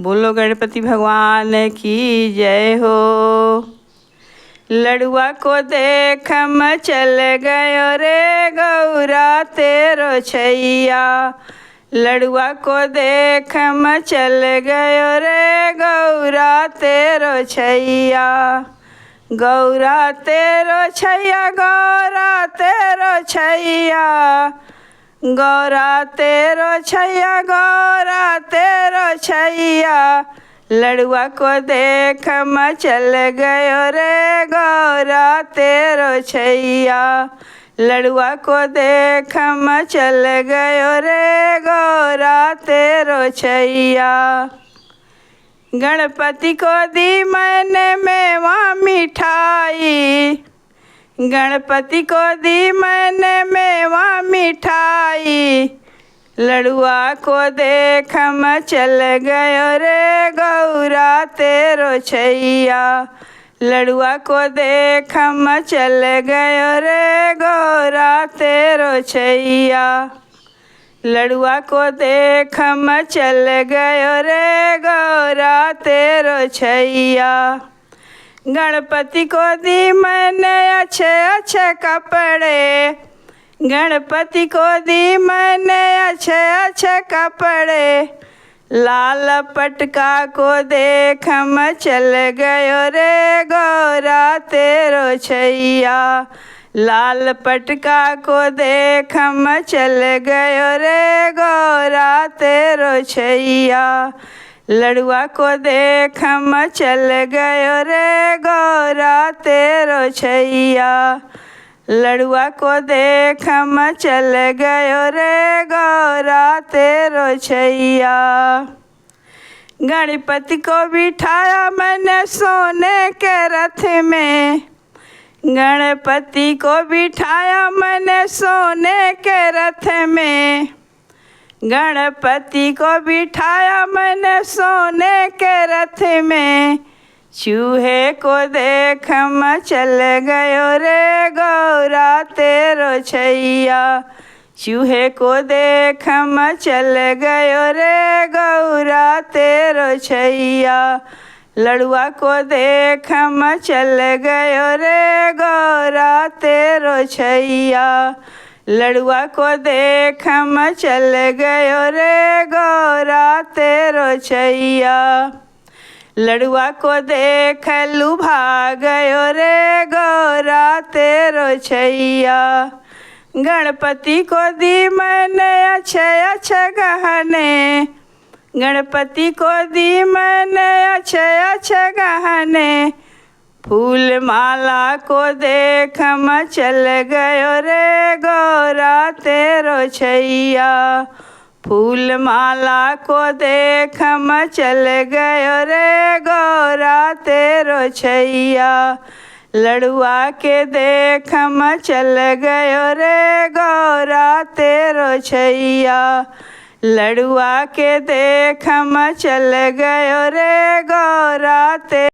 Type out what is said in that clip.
बोलो गणपति भगवान की जय हो। लड़ुआ को देख चल गयो रे गौरा तेरो छैया। लड़ुआ को देख चल गयो रे गौरा तेरो छैया। गौरा तेरो छैया, गौरा तेरो छैया, गौरा तेरो छैया, गौरा तेरो छैया। लड़ुआ को देख चल गयो रे गौरा तेरो छैया। लड़ुआ को देख चल गयो रे गौरा तेरो छैया। गणपति को दी मैंने मेवा मिठाई। गणपति को दी मैंने मेवा मिठाई। लड़ुआ को देख चल गयो रे गौरा तेरो छैया। लड़ुआ को देख चल गयो रे गौरा तेरो छैया। लड़ुआ को देख चल गयो रे गौरा तेरो छैया। गणपति को दी मैंने अच्छे अच्छे कपड़े। गणपति को दी मैंने अच्छे अच्छे कपड़े। लाल पटका को देख चल गयो रे गौरा तेरो छैया। लाल पटका को देख चल गयो रे गौरा तेरो छैया। लड़ुआ को देख चल गयो रे गौरा तेरो छैया। लड़ुआ को देख चल गयो रे गौरा तेरो छैया। गणपति को बिठाया मैंने सोने के रथ में। गणपति को बिठाया मैंने सोने के रथ में। गणपति को बिठाया मैंने सोने के रथ में। चूहे को देख चल गयो रे गौरा तेरो छैया। चूहे को देख चल गयो रे गौरा तेरो छैया। लड़ुआ को देख चल गयो रे गौरा तेरो छैया। लड़ुआ को देख चल गयो रे गौरा तेरो छैया। लड़ुआ को देख लुभा गयो रे गौरा तेरो छैया। गणपति को दी मैंने अच्छे अच्छे गहने। गणपति को दी मैंने अच्छे अच्छे गहने। फूल माला को देख चल गयो रे गौरा तेरो छैया। फूल माला को देख चल गयो रे गौरा तेरो छैया। लड़ुआ के देख चल गयो रे गौरा तेरो छैया। लड़ुआ के देख चल गयो रे गौरा तेरो